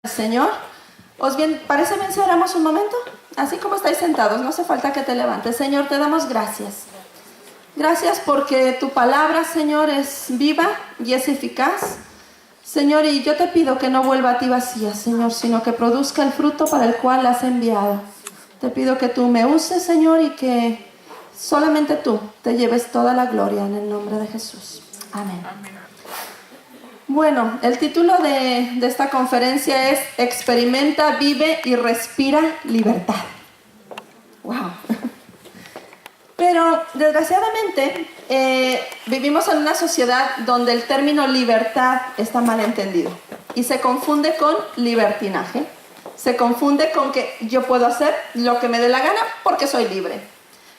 Señor, ¿parece bien si oramos un momento? Así como estáis sentados, no hace falta que te levantes. Señor, te damos gracias. Gracias porque tu palabra, Señor, es viva y es eficaz. Señor, y yo te pido que no vuelva a ti vacía, Señor, sino que produzca el fruto para el cual la has enviado. Te pido que tú me uses, Señor, y que solamente tú te lleves toda la gloria en el nombre de Jesús. Amén. Bueno, el título de esta conferencia es Experimenta, vive y respira libertad. ¡Wow! Pero desgraciadamente vivimos en una sociedad donde el término libertad está mal entendido y se confunde con libertinaje. Se confunde con que yo puedo hacer lo que me dé la gana porque soy libre.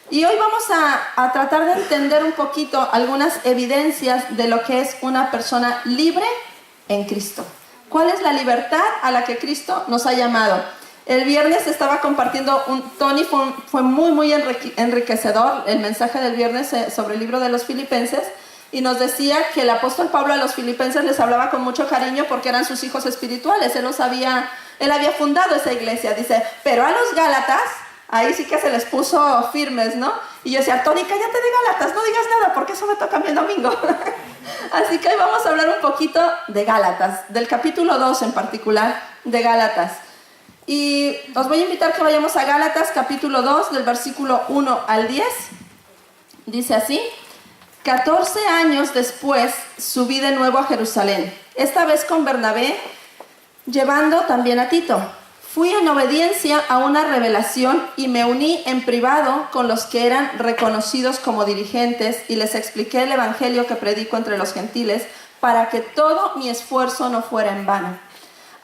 Y hoy vamos a tratar de entender un poquito algunas evidencias de lo que es una persona libre en Cristo. ¿Cuál es la libertad a la que Cristo nos ha llamado? El viernes estaba compartiendo, Tony fue muy enriquecedor el mensaje del viernes sobre el libro de los Filipenses, y nos decía que el apóstol Pablo a los filipenses les hablaba con mucho cariño porque eran sus hijos espirituales. Él había fundado esa iglesia, dice, pero a los Gálatas, ahí sí que se les puso firmes, ¿no? Y yo decía, Tony, cállate de Gálatas, no digas nada, porque eso me toca a mí el domingo. Así que hoy vamos a hablar un poquito de Gálatas, del capítulo 2 en particular de Gálatas. Y os voy a invitar que vayamos a Gálatas, capítulo 2, del versículo 1 al 10. Dice así: 14 años después subí de nuevo a Jerusalén, esta vez con Bernabé, llevando también a Tito. Fui en obediencia a una revelación y me uní en privado con los que eran reconocidos como dirigentes y les expliqué el evangelio que predico entre los gentiles para que todo mi esfuerzo no fuera en vano.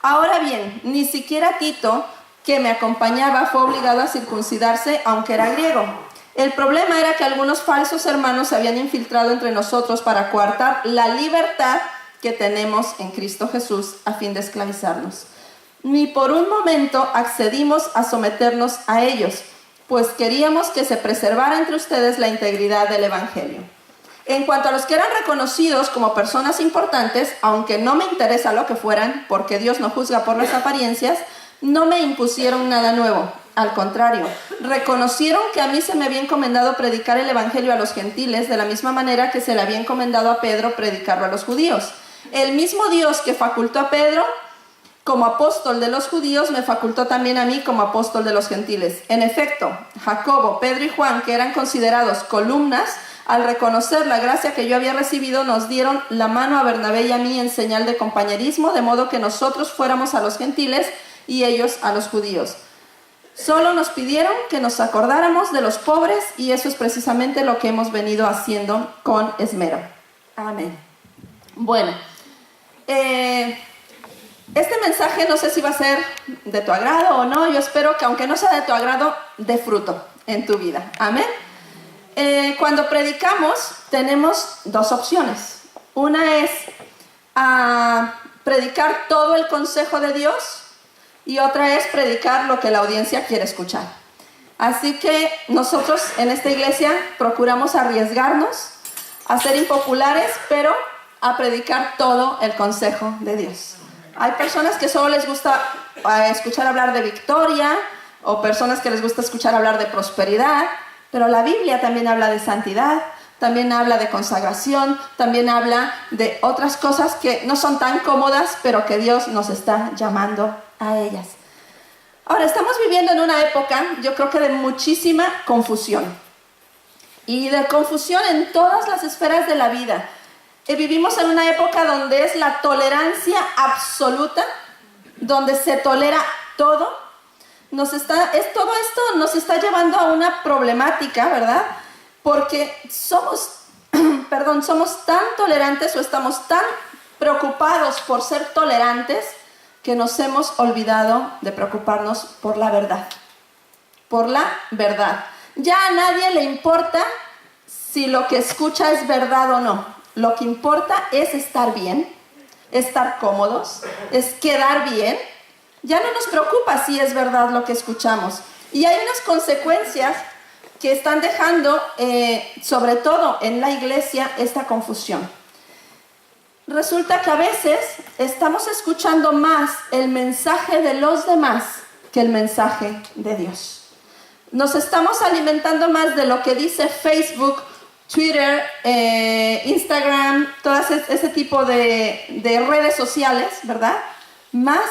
Ahora bien, ni siquiera Tito, que me acompañaba, fue obligado a circuncidarse, aunque era griego. El problema era que algunos falsos hermanos se habían infiltrado entre nosotros para coartar la libertad que tenemos en Cristo Jesús a fin de esclavizarnos. Ni por un momento accedimos a someternos a ellos, pues queríamos que se preservara entre ustedes la integridad del evangelio. En cuanto a los que eran reconocidos como personas importantes, aunque no me interesa lo que fueran, porque Dios no juzga por las apariencias, no me impusieron nada nuevo. Al contrario, reconocieron que a mí se me había encomendado predicar el evangelio a los gentiles de la misma manera que se le había encomendado a Pedro predicarlo a los judíos. El mismo Dios que facultó a Pedro como apóstol de los judíos, me facultó también a mí como apóstol de los gentiles. En efecto, Jacobo, Pedro y Juan, que eran considerados columnas, al reconocer la gracia que yo había recibido, nos dieron la mano a Bernabé y a mí en señal de compañerismo, de modo que nosotros fuéramos a los gentiles y ellos a los judíos. Solo nos pidieron que nos acordáramos de los pobres y eso es precisamente lo que hemos venido haciendo con esmero. Amén. Bueno, este mensaje no sé si va a ser de tu agrado o no. Yo espero que aunque no sea de tu agrado, dé fruto en tu vida. Amén. Cuando predicamos tenemos dos opciones. Una es predicar todo el consejo de Dios y otra es predicar lo que la audiencia quiere escuchar. Así que nosotros en esta iglesia procuramos arriesgarnos a ser impopulares, pero a predicar todo el consejo de Dios. Hay personas que solo les gusta escuchar hablar de victoria, o personas que les gusta escuchar hablar de prosperidad, pero la Biblia también habla de santidad, también habla de consagración, también habla de otras cosas que no son tan cómodas, pero que Dios nos está llamando a ellas. Ahora, estamos viviendo en una época, yo creo que de muchísima confusión, y de confusión en todas las esferas de la vida. Vivimos en una época donde es la tolerancia absoluta, donde se tolera todo. Todo esto nos está llevando a una problemática, ¿verdad? Porque somos tan tolerantes o estamos tan preocupados por ser tolerantes que nos hemos olvidado de preocuparnos por la verdad. Por la verdad. Ya a nadie le importa si lo que escucha es verdad o no. Lo que importa es estar bien, estar cómodos, es quedar bien. Ya no nos preocupa si es verdad lo que escuchamos. Y hay unas consecuencias que están dejando, sobre todo en la iglesia, esta confusión. resulta que a veces estamos escuchando más el mensaje de los demás que el mensaje de Dios. Nos estamos alimentando más de lo que dice Facebook, Twitter, Instagram, todas ese tipo de redes sociales, ¿verdad? Más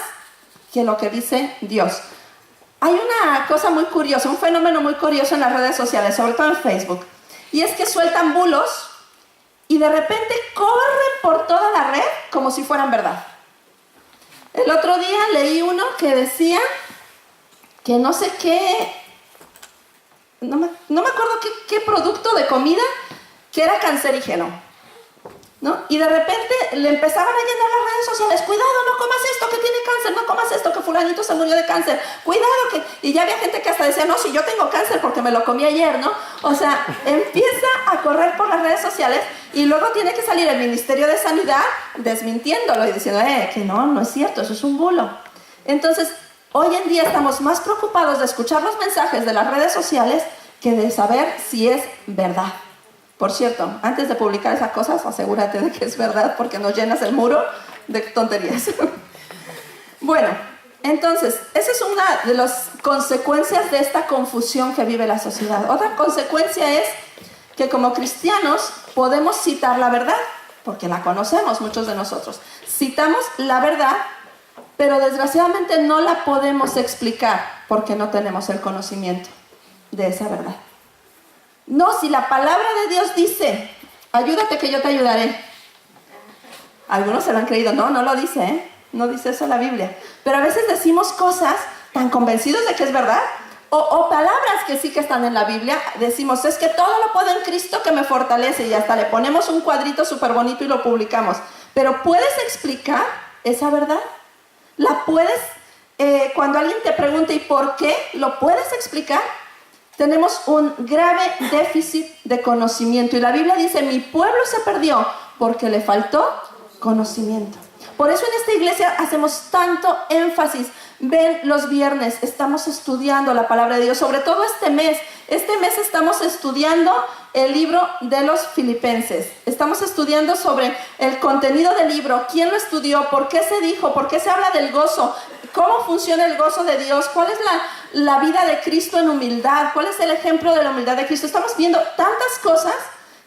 que lo que dice Dios. Hay una cosa muy curiosa, un fenómeno muy curioso en las redes sociales, sobre todo en Facebook, y es que sueltan bulos y de repente corren por toda la red como si fueran verdad. El otro día leí uno que decía que no sé qué, no me acuerdo qué producto de comida que era cancerígeno, ¿no? Y de repente le empezaban a llenar las redes sociales: cuidado, no comas esto que tiene cáncer, no comas esto que fulanito se murió de cáncer, cuidado que... Y ya había gente que hasta decía: no, si yo tengo cáncer porque me lo comí ayer, ¿no? O sea, empieza a correr por las redes sociales y luego tiene que salir el Ministerio de Sanidad desmintiéndolo y diciendo que no es cierto, eso es un bulo. Entonces, hoy en día estamos más preocupados de escuchar los mensajes de las redes sociales que de saber si es verdad. Por cierto, antes de publicar esas cosas, asegúrate de que es verdad, porque nos llenas el muro de tonterías. Bueno, entonces, esa es una de las consecuencias de esta confusión que vive la sociedad. Otra consecuencia es que como cristianos podemos citar la verdad, porque la conocemos muchos de nosotros. Citamos la verdad, pero desgraciadamente no la podemos explicar porque no tenemos el conocimiento de esa verdad. No, si la palabra de Dios dice: ayúdate que yo te ayudaré. Algunos se lo han creído. No lo dice, ¿eh? No dice eso la Biblia. Pero a veces decimos cosas tan convencidos de que es verdad, o palabras que sí que están en la Biblia. Decimos: es que todo lo puedo en Cristo que me fortalece, y hasta le ponemos un cuadrito súper bonito y lo publicamos. Pero ¿puedes explicar esa verdad? ¿La puedes, cuando alguien te pregunta ¿y por qué? ¿Lo puedes explicar? Tenemos un grave déficit de conocimiento. Y la Biblia dice: mi pueblo se perdió porque le faltó conocimiento. Por eso en esta iglesia hacemos tanto énfasis. Ven, los viernes estamos estudiando la palabra de Dios. Sobre todo este mes. Este mes estamos estudiando el libro de los Filipenses. Estamos estudiando sobre el contenido del libro. ¿Quién lo estudió? ¿Por qué se dijo? ¿Por qué se habla del gozo? ¿Cómo funciona el gozo de Dios? ¿Cuál es la vida de Cristo en humildad? ¿Cuál es el ejemplo de la humildad de Cristo? Estamos viendo tantas cosas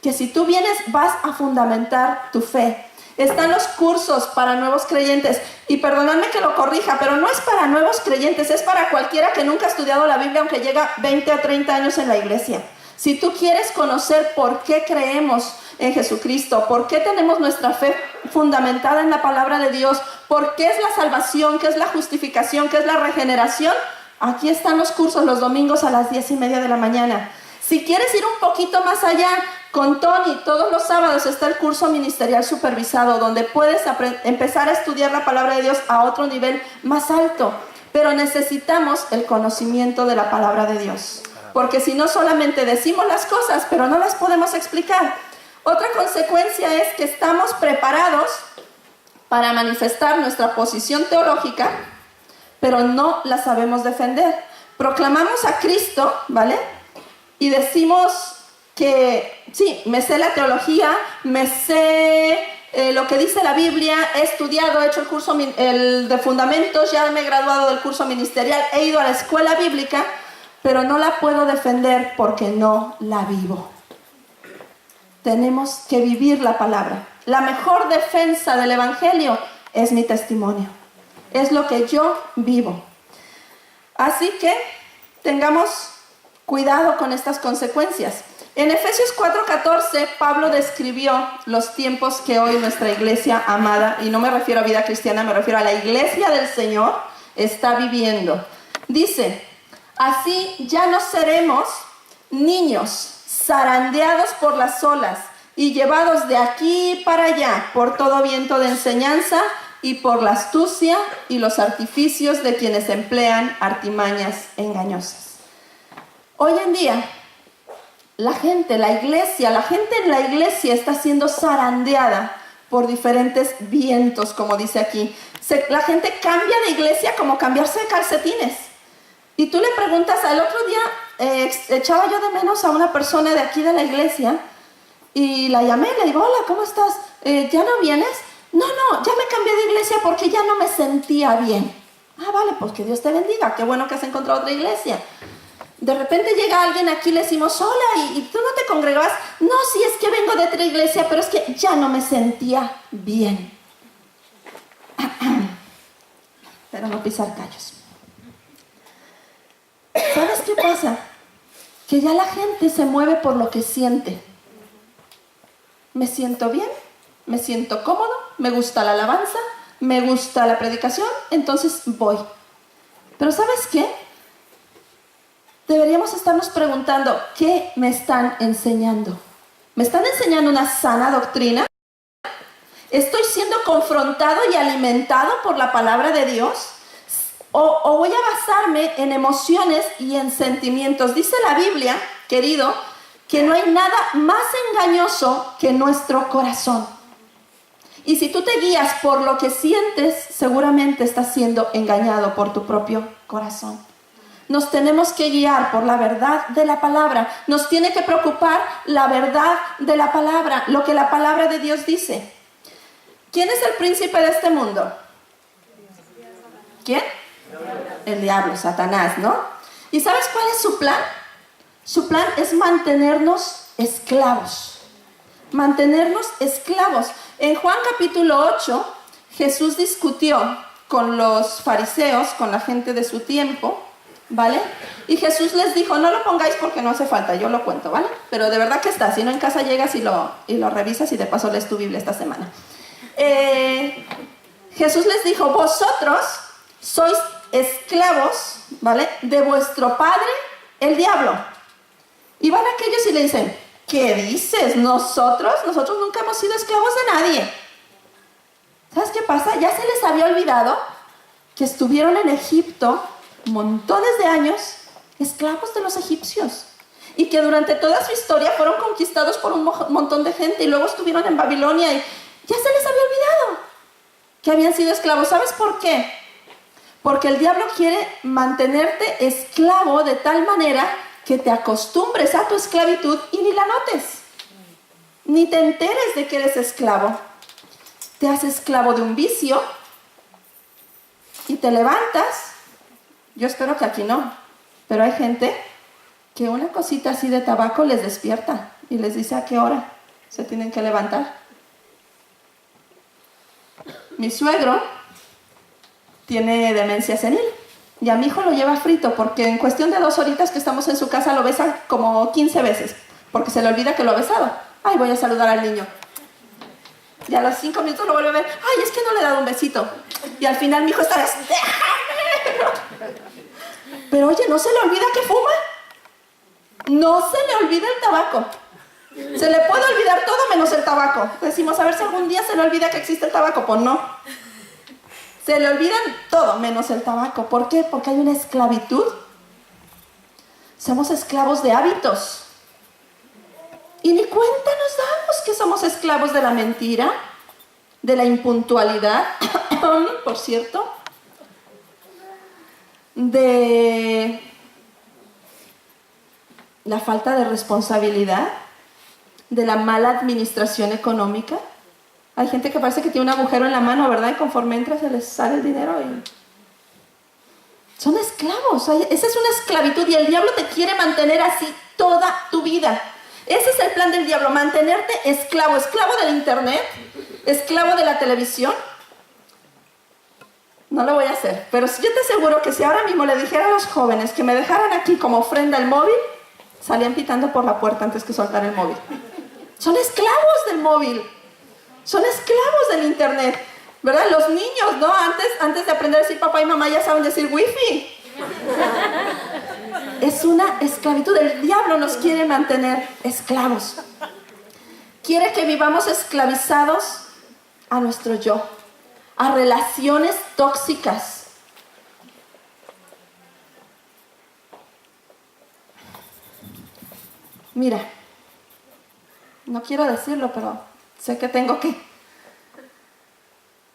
que si tú vienes vas a fundamentar tu fe. Están los cursos para nuevos creyentes. Y perdonadme que lo corrija, pero no es para nuevos creyentes, es para cualquiera que nunca ha estudiado la Biblia, aunque llega 20 o 30 años en la iglesia. Si tú quieres conocer por qué creemos en Jesucristo, por qué tenemos nuestra fe fundamentada en la palabra de Dios, por qué es la salvación, qué es la justificación, qué es la regeneración, aquí están los cursos los domingos a las 10:30 de la mañana. Si quieres ir un poquito más allá, con Tony, todos los sábados está el curso ministerial supervisado, donde puedes empezar a estudiar la palabra de Dios a otro nivel más alto. Pero necesitamos el conocimiento de la palabra de Dios, porque si no solamente decimos las cosas, pero no las podemos explicar. Otra consecuencia es que estamos preparados para manifestar nuestra posición teológica, pero no la sabemos defender. Proclamamos a Cristo, ¿vale? Y decimos que sí, me sé la teología, me sé lo que dice la Biblia, he estudiado, he hecho el curso de fundamentos, ya me he graduado del curso ministerial, he ido a la escuela bíblica, pero no la puedo defender porque no la vivo. Tenemos que vivir la palabra. La mejor defensa del evangelio es mi testimonio, es lo que yo vivo. Así que tengamos cuidado con estas consecuencias. En Efesios 4:14, Pablo describió los tiempos que hoy nuestra iglesia amada, y no me refiero a vida cristiana, me refiero a la iglesia del Señor, está viviendo. Dice: así ya no seremos niños zarandeados por las olas y llevados de aquí para allá por todo viento de enseñanza y por la astucia y los artificios de quienes emplean artimañas engañosas. Hoy en día, la gente en la iglesia está siendo zarandeada por diferentes vientos, como dice aquí. La gente cambia de iglesia como cambiarse de calcetines. Y tú le preguntas, el otro día echaba yo de menos a una persona de aquí de la iglesia y la llamé y le digo: hola, ¿cómo estás? ¿Ya no vienes? No, ya me cambié de iglesia porque ya no me sentía bien. Ah, vale, pues que Dios te bendiga, qué bueno que has encontrado otra iglesia. De repente llega alguien aquí, le decimos, hola, ¿y tú no te congregabas? No, sí, es que vengo de otra iglesia, pero es que ya no me sentía bien. Pero no pisar callos. ¿Sabes qué pasa? Que ya la gente se mueve por lo que siente. Me siento bien, me siento cómodo, me gusta la alabanza, me gusta la predicación, entonces voy. Pero ¿sabes qué? Deberíamos estarnos preguntando, ¿qué me están enseñando? ¿Me están enseñando una sana doctrina? ¿Estoy siendo confrontado y alimentado por la palabra de Dios? ¿O voy a basarme en emociones y en sentimientos? Dice la Biblia, querido, que no hay nada más engañoso que nuestro corazón. Y si tú te guías por lo que sientes, seguramente estás siendo engañado por tu propio corazón. Nos tenemos que guiar por la verdad de la palabra. Nos tiene que preocupar la verdad de la palabra, lo que la palabra de Dios dice. ¿Quién es el príncipe de este mundo? ¿Quién? El diablo, Satanás, ¿no? ¿Y sabes cuál es su plan? Su plan es mantenernos esclavos. Mantenernos esclavos. En Juan capítulo 8, Jesús discutió con los fariseos, con la gente de su tiempo, ¿vale? Y Jesús les dijo, no lo pongáis porque no hace falta, yo lo cuento, ¿vale? Pero de verdad que está, si no en casa llegas y lo revisas y de paso lees tu Biblia esta semana. Jesús les dijo, vosotros sois esclavos, ¿vale? De vuestro padre, el diablo. Y van aquellos y le dicen, ¿qué dices? Nosotros nunca hemos sido esclavos de nadie. ¿Sabes qué pasa? Ya se les había olvidado que estuvieron en Egipto montones de años esclavos de los egipcios y que durante toda su historia fueron conquistados por un montón de gente y luego estuvieron en Babilonia y ya se les había olvidado que habían sido esclavos. ¿Sabes por qué? Porque el diablo quiere mantenerte esclavo de tal manera que te acostumbres a tu esclavitud y ni la notes, ni te enteres de que eres esclavo. Te haces esclavo de un vicio y te levantas. Yo espero que aquí no, pero hay gente que una cosita así de tabaco les despierta y les dice a qué hora se tienen que levantar. Mi suegro tiene demencia senil y a mi hijo lo lleva frito porque en cuestión de 2 horitas que estamos en su casa lo besa como 15 veces porque se le olvida que lo ha besado. Ay, voy a saludar al niño. Y a los 5 minutos lo vuelve a ver. Ay, es que no le he dado un besito. Y al final mi hijo está así. Pero oye, ¿no se le olvida que fuma? No se le olvida el tabaco. Se le puede olvidar todo menos el tabaco. Decimos, a ver si algún día se le olvida que existe el tabaco. Pues no. Se le olvidan todo menos el tabaco. ¿Por qué? Porque hay una esclavitud. Somos esclavos de hábitos. Y ni cuenta nos damos que somos esclavos de la mentira, de la impuntualidad, por cierto, de la falta de responsabilidad, de la mala administración económica. Hay gente que parece que tiene un agujero en la mano, ¿verdad? Y conforme entra se les sale el dinero y son esclavos. Esa es una esclavitud y el diablo te quiere mantener así toda tu vida. Ese es el plan del diablo, mantenerte esclavo, esclavo del internet, esclavo de la televisión. No lo voy a hacer, pero yo te aseguro que si ahora mismo le dijera a los jóvenes que me dejaran aquí como ofrenda el móvil, salían pitando por la puerta antes que soltar el móvil. Son esclavos del móvil, son esclavos del internet, ¿verdad? Los niños, ¿no? Antes de aprender a decir papá y mamá ya saben decir wifi. Es una esclavitud. El diablo nos quiere mantener esclavos. Quiere que vivamos esclavizados a nuestro yo, a relaciones tóxicas. Mira, no quiero decirlo, pero sé que tengo que.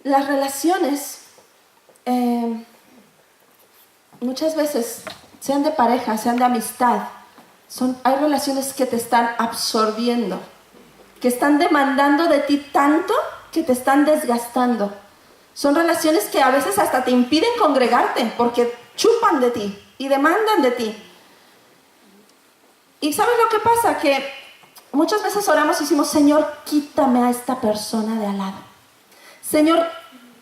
Las relaciones, muchas veces, sean de pareja, sean de amistad, hay relaciones que te están absorbiendo, que están demandando de ti tanto que te están desgastando. Son relaciones que a veces hasta te impiden congregarte porque chupan de ti y demandan de ti. ¿Y sabes lo que pasa? Que muchas veces oramos y decimos, Señor, quítame a esta persona de al lado. Señor,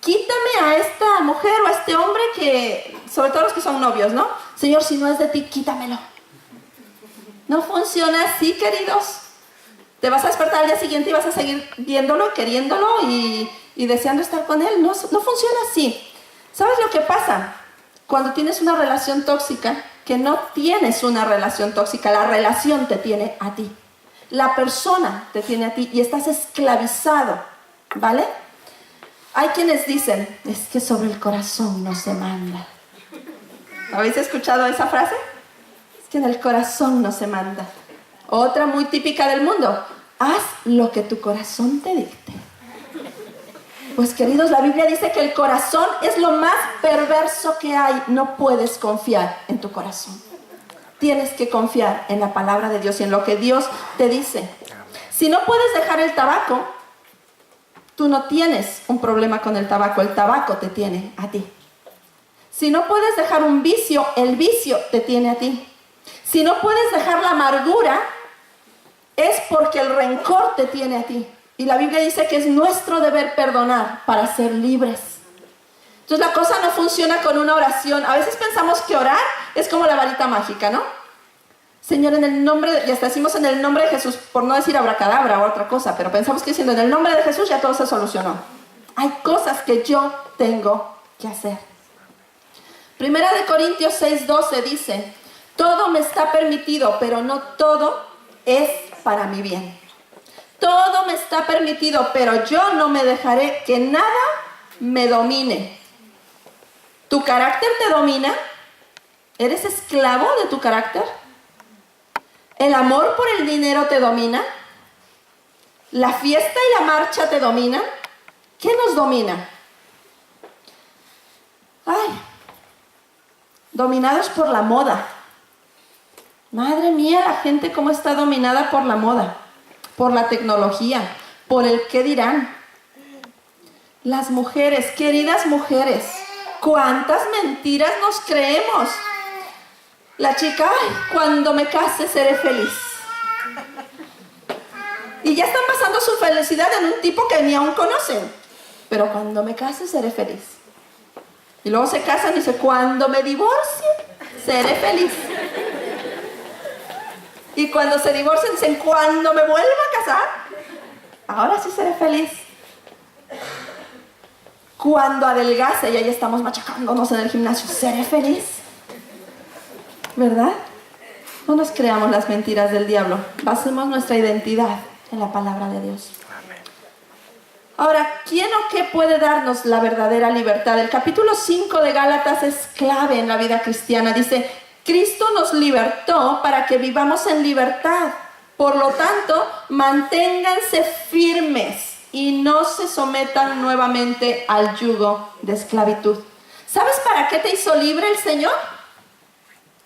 quítame a esta mujer o a este hombre que, sobre todo los que son novios, ¿no? Señor, si no es de ti, quítamelo. No funciona así, queridos. Te vas a despertar al día siguiente y vas a seguir viéndolo, queriéndolo y deseando estar con él. No funciona así. ¿Sabes lo que pasa? Cuando tienes una relación tóxica, que no tienes una relación tóxica, la relación te tiene a ti. La persona te tiene a ti y estás esclavizado, ¿vale? Hay quienes dicen, es que sobre el corazón no se manda. ¿Habéis escuchado esa frase? Es que en el corazón no se manda. Otra muy típica del mundo, haz lo que tu corazón te dicte. Pues queridos, la Biblia dice que el corazón es lo más perverso que hay. No puedes confiar en tu corazón. Tienes que confiar en la palabra de Dios y en lo que Dios te dice. Si no puedes dejar el tabaco, tú no tienes un problema con el tabaco te tiene a ti. Si no puedes dejar un vicio, el vicio te tiene a ti. Si no puedes dejar la amargura, es porque el rencor te tiene a ti. Y la Biblia dice que es nuestro deber perdonar para ser libres. Entonces la cosa no funciona con una oración. A veces pensamos que orar es como la varita mágica, ¿no? Señor, en el nombre, y hasta decimos en el nombre de Jesús, por no decir abracadabra o otra cosa, pero pensamos que diciendo en el nombre de Jesús ya todo se solucionó. Hay cosas que yo tengo que hacer. Primera de Corintios 6:12 dice, todo me está permitido, pero no todo es para mi bien. Todo me está permitido, pero yo no me dejaré que nada me domine. ¿Tu carácter te domina? ¿Eres esclavo de tu carácter? ¿El amor por el dinero te domina? ¿La fiesta y la marcha te dominan? ¿Qué nos domina? Ay, dominados por la moda. Madre mía, la gente cómo está dominada por la moda, por la tecnología, por el qué dirán. Las mujeres, queridas mujeres, ¿cuántas mentiras nos creemos? La chica, ay, cuando me case seré feliz. Y ya están basando su felicidad en un tipo que ni aún conocen. Pero cuando me case seré feliz. Y luego se casan y dice, cuando me divorcie seré feliz. Y cuando se divorcian dicen, cuando me vuelva a casar, ahora sí seré feliz. Cuando adelgace, y ahí estamos machacándonos en el gimnasio, seré feliz. ¿Verdad? No nos creamos las mentiras del diablo. Basemos nuestra identidad en la palabra de Dios. Ahora, ¿quién o qué puede darnos la verdadera libertad? El capítulo 5 de Gálatas es clave en la vida cristiana. Dice, Cristo nos libertó para que vivamos en libertad. Por lo tanto, manténganse firmes y no se sometan nuevamente al yugo de esclavitud. ¿Sabes para qué te hizo libre el Señor?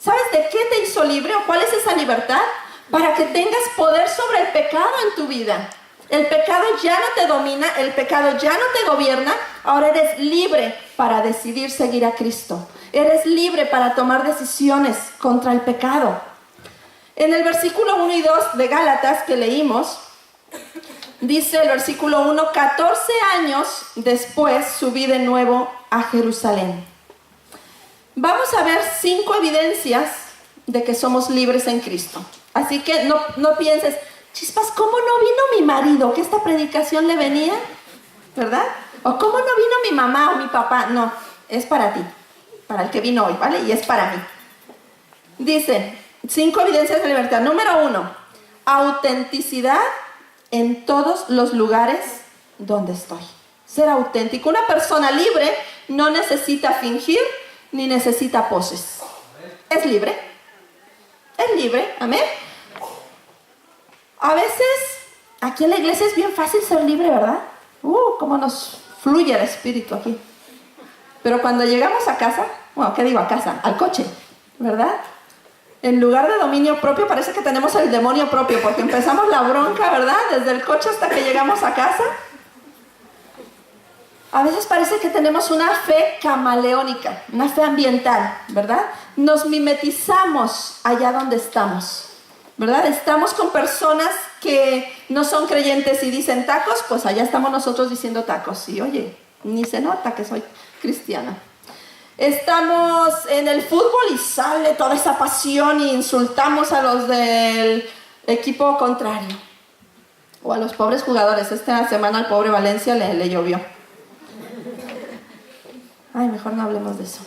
¿Sabes de qué te hizo libre o cuál es esa libertad? Para que tengas poder sobre el pecado en tu vida. El pecado ya no te domina, el pecado ya no te gobierna. Ahora eres libre para decidir seguir a Cristo. Eres libre para tomar decisiones contra el pecado. En el versículo 1 y 2 de Gálatas que leímos, dice el versículo 1, 14 años después subí de nuevo a Jerusalén. Vamos a ver 5 evidencias de que somos libres en Cristo. Así que no pienses, chispas, ¿cómo no vino mi marido? ¿Que esta predicación le venía? ¿Verdad? O ¿cómo no vino mi mamá o mi papá? No, es para ti, para el que vino hoy, ¿vale? Y es para mí. Dice, 5 evidencias de libertad. Número 1, autenticidad en todos los lugares donde estoy. Ser auténtico. Una persona libre no necesita fingir ni necesita poses. Es libre. Es libre, amén. A veces, aquí en la iglesia es bien fácil ser libre, ¿verdad? Cómo nos fluye el espíritu aquí. Pero cuando llegamos a casa, bueno, ¿qué digo a casa? Al coche, ¿verdad? En lugar de dominio propio, parece que tenemos el demonio propio, porque empezamos la bronca, ¿verdad? Desde el coche hasta que llegamos a casa. A veces parece que tenemos una fe camaleónica, una fe ambiental, ¿verdad? Nos mimetizamos allá donde estamos, ¿verdad? Estamos con personas que no son creyentes y dicen tacos, pues allá estamos nosotros diciendo tacos. Y oye, ni se nota que soy cristiana. Estamos en el fútbol y sale toda esa pasión y insultamos a los del equipo contrario. O a los pobres jugadores. Esta semana al pobre Valencia le llovió. Ay, mejor no hablemos de eso.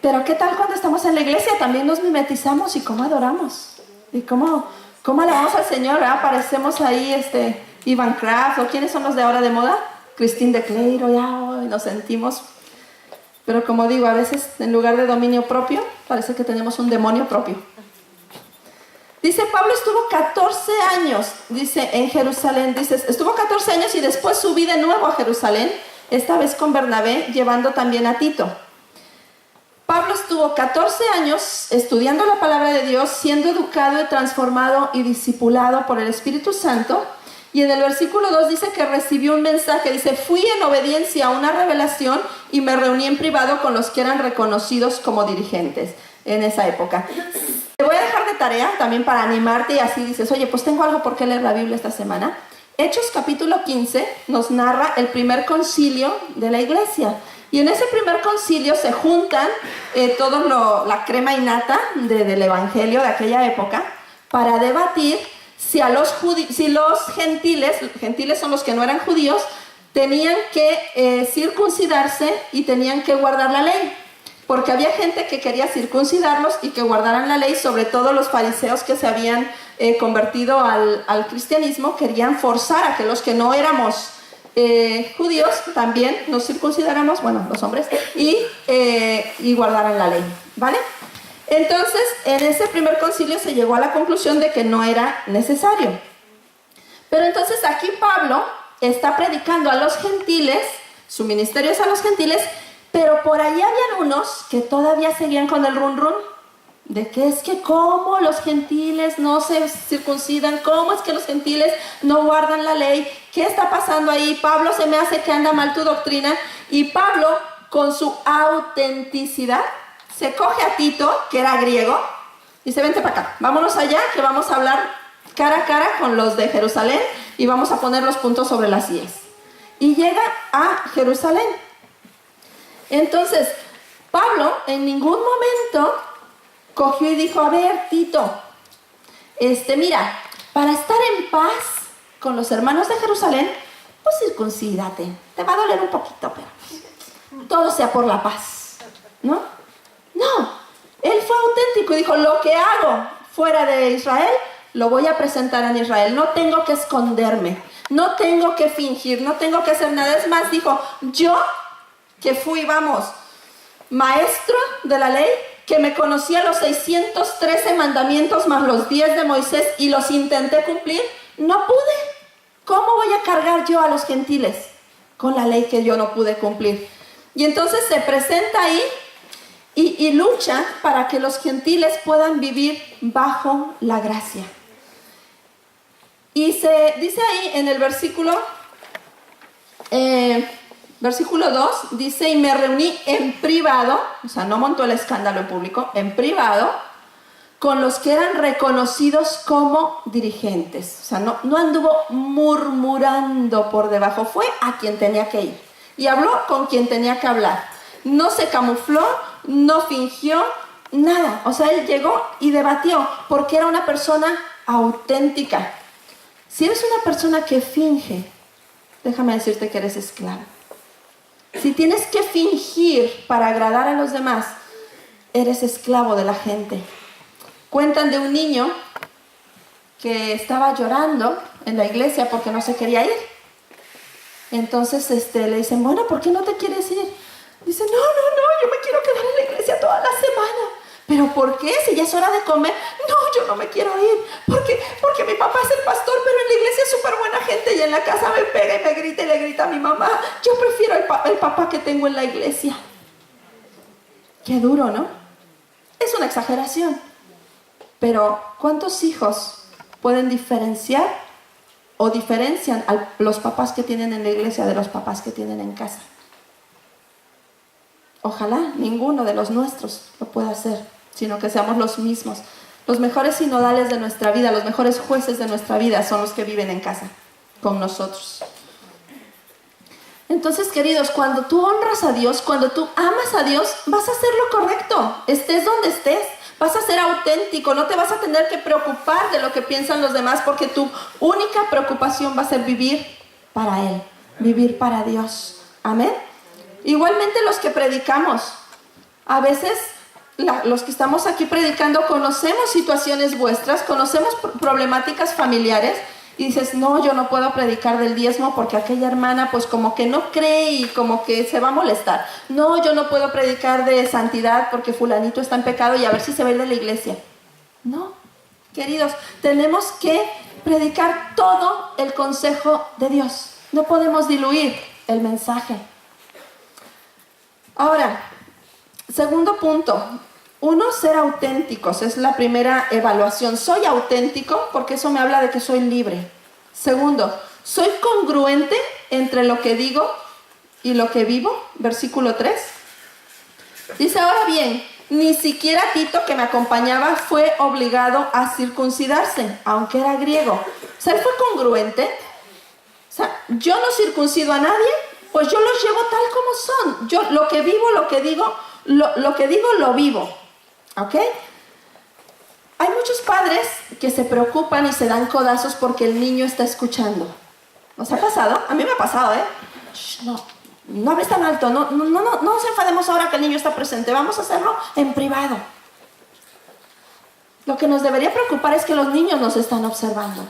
Pero ¿qué tal cuando estamos en la iglesia? También nos mimetizamos y cómo adoramos. Y cómo alabamos al Señor, ¿verdad? Aparecemos ahí, Ivan Kraft, o ¿quiénes son los de ahora de moda? Christine de Cleiro, y nos sentimos. Pero como digo, a veces en lugar de dominio propio, parece que tenemos un demonio propio. Dice, Pablo estuvo 14 años, dice, en Jerusalén. Dice, estuvo 14 años y después subí de nuevo a Jerusalén, esta vez con Bernabé, llevando también a Tito. Pablo estuvo 14 años estudiando la palabra de Dios, siendo educado y transformado y discipulado por el Espíritu Santo. Y en el versículo 2 dice que recibió un mensaje. Dice, fui en obediencia a una revelación y me reuní en privado con los que eran reconocidos como dirigentes en esa época. Te voy a dejar de tarea también para animarte y así dices, oye, pues tengo algo por qué leer la Biblia esta semana. Hechos capítulo 15 nos narra el primer concilio de la iglesia. Y en ese primer concilio se juntan la crema innata del evangelio de aquella época para debatir si los gentiles son los que no eran judíos, tenían que circuncidarse y tenían que guardar la ley. Porque había gente que quería circuncidarlos y que guardaran la ley, sobre todo los fariseos que se habían convertido al cristianismo, querían forzar a que los que no éramos judíos también nos circuncidáramos, bueno, los hombres, y guardaran la ley, ¿vale? Entonces, en ese primer concilio se llegó a la conclusión de que no era necesario. Pero entonces aquí Pablo está predicando a los gentiles, su ministerio es a los gentiles, pero por ahí habían unos que todavía seguían con el run run, de que es que cómo los gentiles no se circuncidan, cómo es que los gentiles no guardan la ley, ¿qué está pasando ahí? Pablo, se me hace que anda mal tu doctrina. Y Pablo, con su autenticidad, se coge a Tito, que era griego, y dice, vente para acá, vámonos allá, que vamos a hablar cara a cara con los de Jerusalén y vamos a poner los puntos sobre las íes. Y llega a Jerusalén. Entonces, Pablo en ningún momento cogió y dijo, a ver, Tito, mira, para estar en paz con los hermanos de Jerusalén, pues circuncídate. Te va a doler un poquito, pero todo sea por la paz, ¿no? No, él fue auténtico y dijo, lo que hago fuera de Israel, lo voy a presentar en Israel. No tengo que esconderme, no tengo que fingir, no tengo que hacer nada. Es más, dijo, yo que fui, maestro de la ley, que me conocía los 613 mandamientos más los 10 de Moisés y los intenté cumplir, no pude. ¿Cómo voy a cargar yo a los gentiles con la ley que yo no pude cumplir? Y entonces se presenta ahí y lucha para que los gentiles puedan vivir bajo la gracia. Y se dice ahí en el versículo 2, dice, y me reuní en privado, o sea, no montó el escándalo en público, en privado, con los que eran reconocidos como dirigentes. O sea, no anduvo murmurando por debajo, fue a quien tenía que ir. Y habló con quien tenía que hablar. No se camufló, no fingió, nada. O sea, él llegó y debatió, porque era una persona auténtica. Si eres una persona que finge, déjame decirte que eres esclavo. Si tienes que fingir para agradar a los demás, eres esclavo de la gente. Cuentan de un niño que estaba llorando en la iglesia porque no se quería ir. Entonces le dicen, bueno, ¿por qué no te quieres ir? Dice, no, yo me quiero quedar en la iglesia toda la semana. ¿Pero por qué? Si ya es hora de comer. No, yo no me quiero ir. Porque mi papá es el pastor, pero en la iglesia es súper buena gente y en la casa me pega y me grita y le grita a mi mamá. Yo prefiero el papá que tengo en la iglesia. Qué duro, ¿no? Es una exageración. Pero ¿cuántos hijos pueden diferenciar o diferencian a los papás que tienen en la iglesia de los papás que tienen en casa. Ojalá ninguno de los nuestros lo pueda hacer, sino que seamos los mismos. Los mejores sinodales de nuestra vida, los mejores jueces de nuestra vida son los que viven en casa con nosotros. Entonces, queridos, cuando tú honras a Dios, cuando tú amas a Dios, vas a hacer lo correcto, estés donde estés. Vas a ser auténtico, no te vas a tener que preocupar de lo que piensan los demás, porque tu única preocupación va a ser vivir para Él, vivir para Dios. Amén. Igualmente los que predicamos, a veces los que estamos aquí predicando conocemos situaciones vuestras, conocemos problemáticas familiares y dices, no, yo no puedo predicar del diezmo porque aquella hermana pues como que no cree y como que se va a molestar. No, yo no puedo predicar de santidad porque fulanito está en pecado y a ver si se va a ir de la iglesia. No, queridos, tenemos que predicar todo el consejo de Dios. No podemos diluir el mensaje. Ahora, segundo punto, ser auténticos, es la primera evaluación. ¿Soy auténtico? Porque eso me habla de que soy libre. Segundo, ¿soy congruente entre lo que digo y lo que vivo? Versículo 3. Dice, ahora bien, ni siquiera Tito, que me acompañaba, fue obligado a circuncidarse, aunque era griego. O sea, él fue congruente. O sea, yo no circuncido a nadie, pues yo los llevo tal como son. Yo lo que vivo, lo que digo, lo vivo. ¿Ok? Hay muchos padres que se preocupan y se dan codazos porque el niño está escuchando. ¿Nos ha pasado? A mí me ha pasado, ¿eh? No hables tan alto, no nos enfademos ahora que el niño está presente, vamos a hacerlo en privado. Lo que nos debería preocupar es que los niños nos están observando,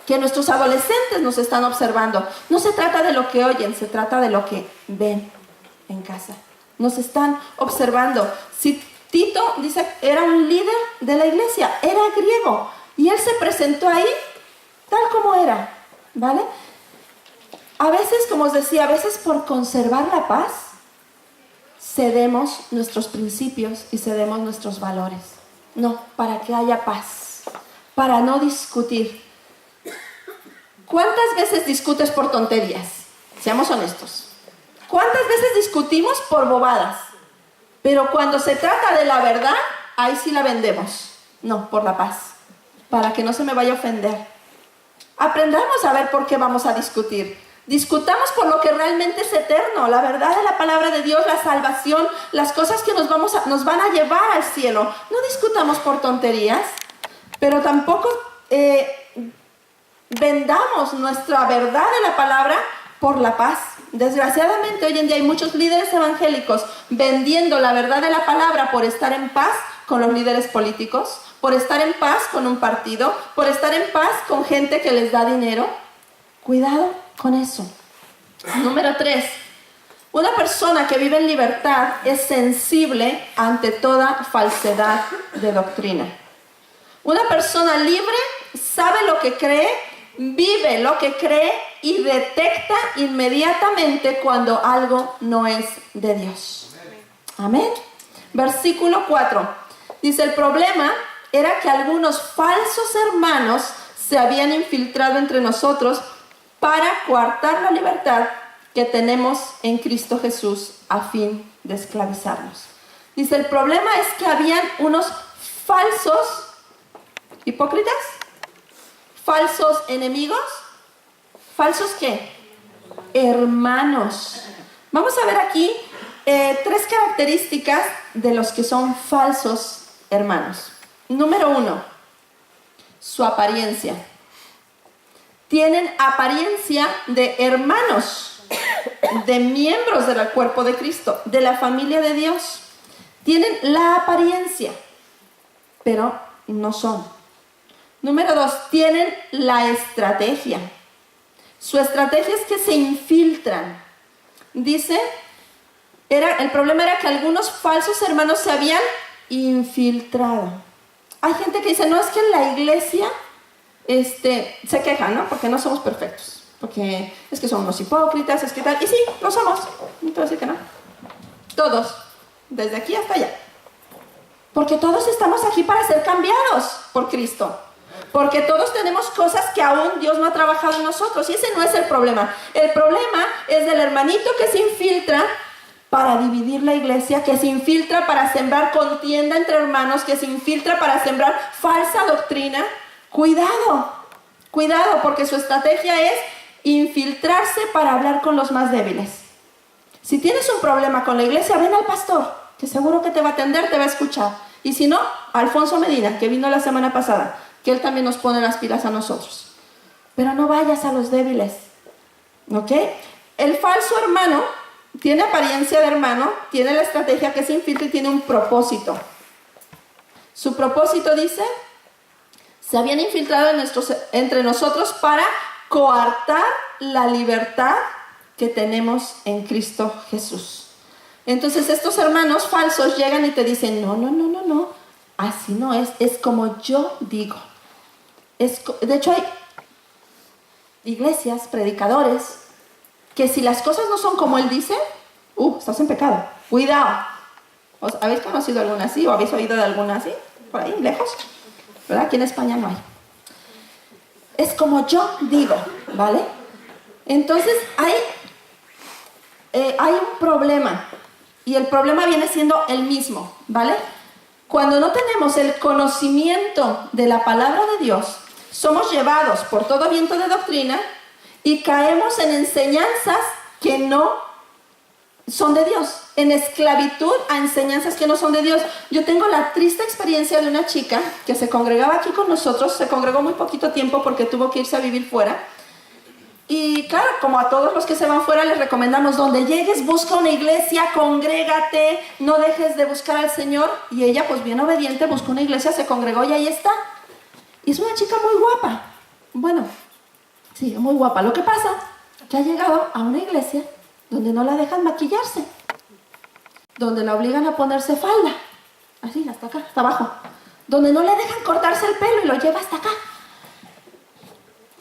que nuestros adolescentes nos están observando. No se trata de lo que oyen, se trata de lo que ven en casa. Nos están observando. Si Tito, dice, era un líder de la iglesia, era griego, y él se presentó ahí tal como era, ¿vale? A veces, como os decía, a veces por conservar la paz, cedemos nuestros principios y cedemos nuestros valores. No, para que haya paz, para no discutir. ¿Cuántas veces discutes por tonterías? Seamos honestos. ¿Cuántas veces discutimos por bobadas? Pero cuando se trata de la verdad, ahí sí la vendemos. No, por la paz, para que no se me vaya a ofender. Aprendamos a ver por qué vamos a discutir. Discutamos por lo que realmente es eterno, la verdad de la palabra de Dios, la salvación, las cosas que nos van a llevar al cielo. No discutamos por tonterías, pero tampoco vendamos nuestra verdad de la palabra por la paz. Desgraciadamente hoy en día hay muchos líderes evangélicos vendiendo la verdad de la palabra por estar en paz con los líderes políticos, por estar en paz con un partido, por estar en paz con gente que les da dinero. Cuidado con eso. Número 3. Una persona que vive en libertad es sensible ante toda falsedad de doctrina. Una persona libre sabe lo que cree, vive lo que cree y detecta inmediatamente cuando algo no es de Dios. Amén. Versículo 4. Dice, el problema era que algunos falsos hermanos se habían infiltrado entre nosotros para coartar la libertad que tenemos en Cristo Jesús a fin de esclavizarnos. Dice, el problema es que habían unos falsos hipócritas, falsos enemigos, falsos ¿qué? Hermanos. Vamos a ver aquí 3 características de los que son falsos hermanos. Número 1, su apariencia. Tienen apariencia de hermanos, de miembros del cuerpo de Cristo, de la familia de Dios. Tienen la apariencia, pero no son. Número 2, tienen la estrategia. Su estrategia es que se infiltran. Dice, el problema era que algunos falsos hermanos se habían infiltrado. Hay gente que dice, no, es que en la iglesia se quejan, ¿no? Porque no somos perfectos. Porque es que son unos hipócritas, es que tal. Y sí, lo somos. No te voy a decir que no. Todos, desde aquí hasta allá. Porque todos estamos aquí para ser cambiados por Cristo. Porque todos tenemos cosas que aún Dios no ha trabajado en nosotros. Y ese no es el problema. El problema es del hermanito que se infiltra para dividir la iglesia, que se infiltra para sembrar contienda entre hermanos, que se infiltra para sembrar falsa doctrina. Cuidado, cuidado, porque su estrategia es infiltrarse para hablar con los más débiles. Si tienes un problema con la iglesia, ven al pastor, que seguro que te va a atender, te va a escuchar. Y si no, Alfonso Medina, que vino la semana pasada, que él también nos pone las pilas a nosotros. Pero no vayas a los débiles, ¿ok? El falso hermano tiene apariencia de hermano, tiene la estrategia que se infiltra y tiene un propósito. Su propósito dice, se habían infiltrado entre nosotros para coartar la libertad que tenemos en Cristo Jesús. Entonces estos hermanos falsos llegan y te dicen, no, así no es como yo digo. De hecho hay iglesias, predicadores, que si las cosas no son como él dice, estás en pecado, cuidado. ¿Habéis conocido alguna así o habéis oído de alguna así? Por ahí, lejos, ¿verdad? Aquí en España no hay. Es como yo digo, ¿vale? Entonces hay un problema, y el problema viene siendo el mismo, ¿vale? Cuando no tenemos el conocimiento de la palabra de Dios, somos llevados por todo viento de doctrina y caemos en enseñanzas que no son de Dios, en esclavitud a enseñanzas que no son de Dios. Yo tengo la triste experiencia de una chica que se congregaba aquí con nosotros, se congregó muy poquito tiempo porque tuvo que irse a vivir fuera. Y claro, como a todos los que se van fuera les recomendamos, donde llegues, busca una iglesia, congrégate, no dejes de buscar al Señor. Y ella, pues bien obediente, buscó una iglesia, se congregó y ahí está. Y es una chica muy guapa. Bueno, sí, muy guapa. Lo que pasa es que ha llegado a una iglesia donde no la dejan maquillarse, donde la obligan a ponerse falda, así, hasta acá, hasta abajo, donde no le dejan cortarse el pelo y lo lleva hasta acá,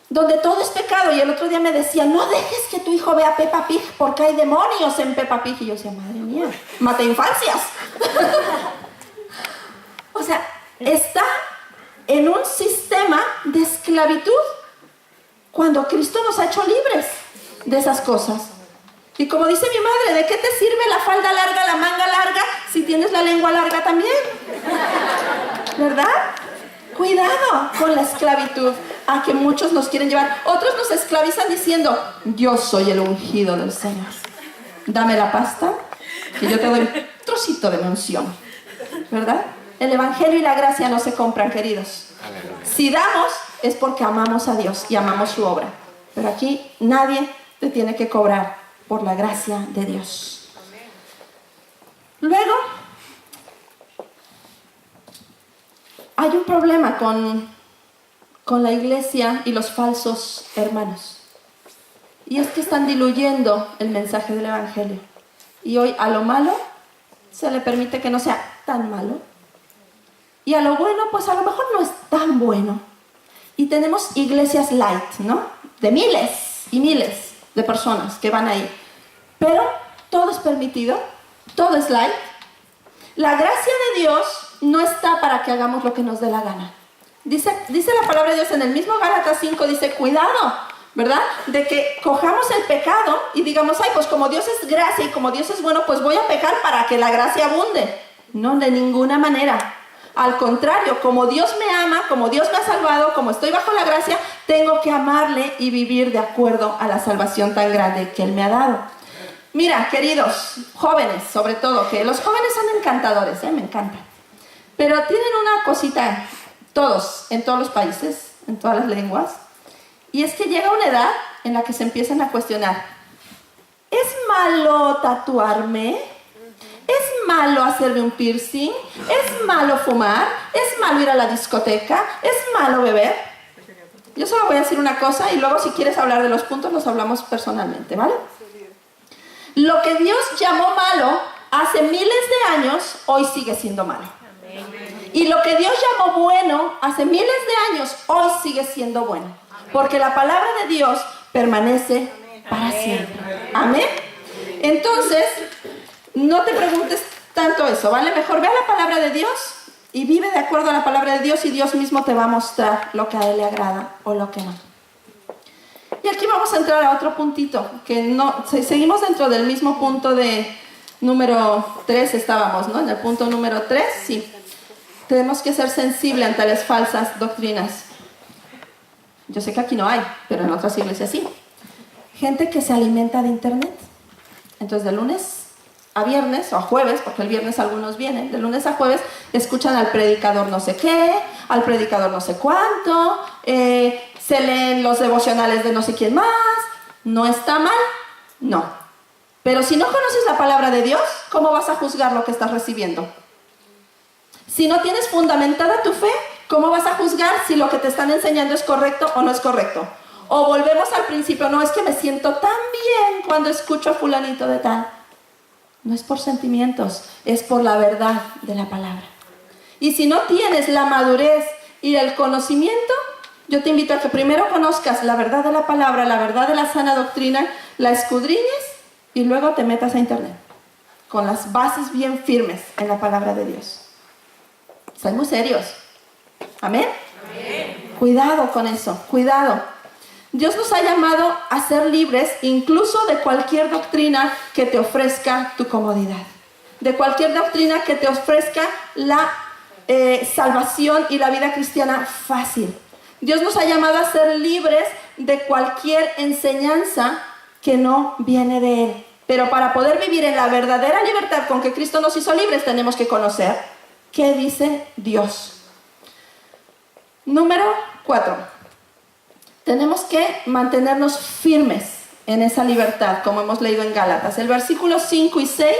donde todo es pecado. Y el otro día me decía, no dejes que tu hijo vea Peppa Pig porque hay demonios en Peppa Pig. Y yo decía, madre mía, mate infancias. O sea, está en un sistema de esclavitud cuando Cristo nos ha hecho libres de esas cosas. Y como dice mi madre, ¿de qué te sirve la falda larga, la manga larga, si tienes la lengua larga también? ¿Verdad? Cuidado con la esclavitud a que muchos nos quieren llevar. Otros nos esclavizan diciendo, yo soy el ungido del Señor. Dame la pasta y yo te doy un trocito de mi unción. ¿Verdad? El evangelio y la gracia no se compran, queridos. Si damos es porque amamos a Dios y amamos su obra. Pero aquí nadie te tiene que cobrar por la gracia de Dios. Luego, hay un problema con la iglesia y los falsos hermanos. Y es que están diluyendo el mensaje del evangelio. Y hoy a lo malo se le permite que no sea tan malo. Y a lo bueno, pues a lo mejor no es tan bueno. Y tenemos iglesias light, ¿no? De miles y miles de personas que van ahí. Pero todo es permitido, todo es light. La gracia de Dios no está para que hagamos lo que nos dé la gana. Dice la palabra de Dios en el mismo Gálatas 5, dice, cuidado, ¿verdad? De que cojamos el pecado y digamos, ay, pues como Dios es gracia y como Dios es bueno, pues voy a pecar para que la gracia abunde. No, de ninguna manera. Al contrario, como Dios me ama, como Dios me ha salvado, como estoy bajo la gracia, tengo que amarle y vivir de acuerdo a la salvación tan grande que Él me ha dado. Mira, queridos jóvenes, sobre todo, que los jóvenes son encantadores, me encantan. Pero tienen una cosita, todos, en todos los países, en todas las lenguas, y es que llega una edad en la que se empiezan a cuestionar, ¿es malo tatuarme? ¿Es malo hacerme un piercing? ¿Es malo fumar? ¿Es malo ir a la discoteca? ¿Es malo beber? Yo solo voy a decir una cosa y luego si quieres hablar de los puntos los hablamos personalmente, ¿vale? Lo que Dios llamó malo hace miles de años, hoy sigue siendo malo. Y lo que Dios llamó bueno hace miles de años, hoy sigue siendo bueno. Porque la palabra de Dios permanece para siempre. Amén. Entonces, no te preguntes tanto eso, ¿vale? Mejor ve a la palabra de Dios y vive de acuerdo a la palabra de Dios y Dios mismo te va a mostrar lo que a Él le agrada o lo que no. Y aquí vamos a entrar a otro puntito, que no, seguimos dentro del mismo punto de número 3 estábamos, ¿no? En el punto número 3, sí. Tenemos que ser sensibles ante las falsas doctrinas. Yo sé que aquí no hay, pero en otras iglesias sí. Gente que se alimenta de internet. Entonces de lunes a viernes o a jueves, porque el viernes algunos vienen, de lunes a jueves escuchan al predicador no sé qué, al predicador no sé cuánto, se leen los devocionales de no sé quién más. ¿No está mal? No. Pero si no conoces la palabra de Dios, ¿cómo vas a juzgar lo que estás recibiendo? Si no tienes fundamentada tu fe, ¿cómo vas a juzgar si lo que te están enseñando es correcto o no es correcto? O volvemos al principio, no, es que me siento tan bien cuando escucho a fulanito de tal. No es por sentimientos, es por la verdad de la palabra. Y si no tienes la madurez y el conocimiento, yo te invito a que primero conozcas la verdad de la palabra, la verdad de la sana doctrina, la escudriñes y luego te metas a internet con las bases bien firmes en la palabra de Dios. Soy muy serios. ¿Amén? Amén. Cuidado con eso, cuidado. Dios nos ha llamado a ser libres incluso de cualquier doctrina que te ofrezca tu comodidad. De cualquier doctrina que te ofrezca la salvación y la vida cristiana fácil. Dios nos ha llamado a ser libres de cualquier enseñanza que no viene de Él. Pero para poder vivir en la verdadera libertad con que Cristo nos hizo libres, tenemos que conocer qué dice Dios. Número 4. Tenemos que mantenernos firmes en esa libertad, como hemos leído en Gálatas. El versículo 5 y 6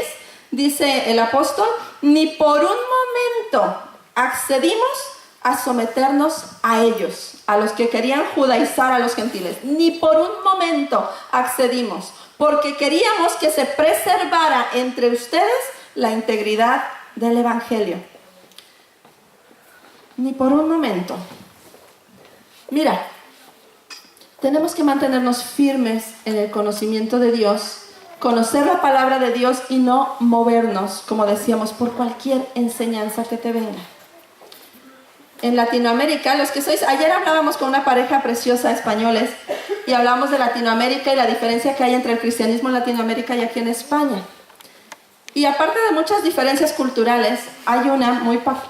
dice el apóstol: ni por un momento accedimos a someternos a ellos, a los que querían judaizar a los gentiles. Ni por un momento accedimos, porque queríamos que se preservara entre ustedes la integridad del evangelio. Ni por un momento. Mira, tenemos que mantenernos firmes en el conocimiento de Dios, conocer la palabra de Dios y no movernos, como decíamos, por cualquier enseñanza que te venga. En Latinoamérica, los que sois, ayer hablábamos con una pareja preciosa españoles y hablábamos de Latinoamérica y la diferencia que hay entre el cristianismo en Latinoamérica y aquí en España. Y aparte de muchas diferencias culturales, hay una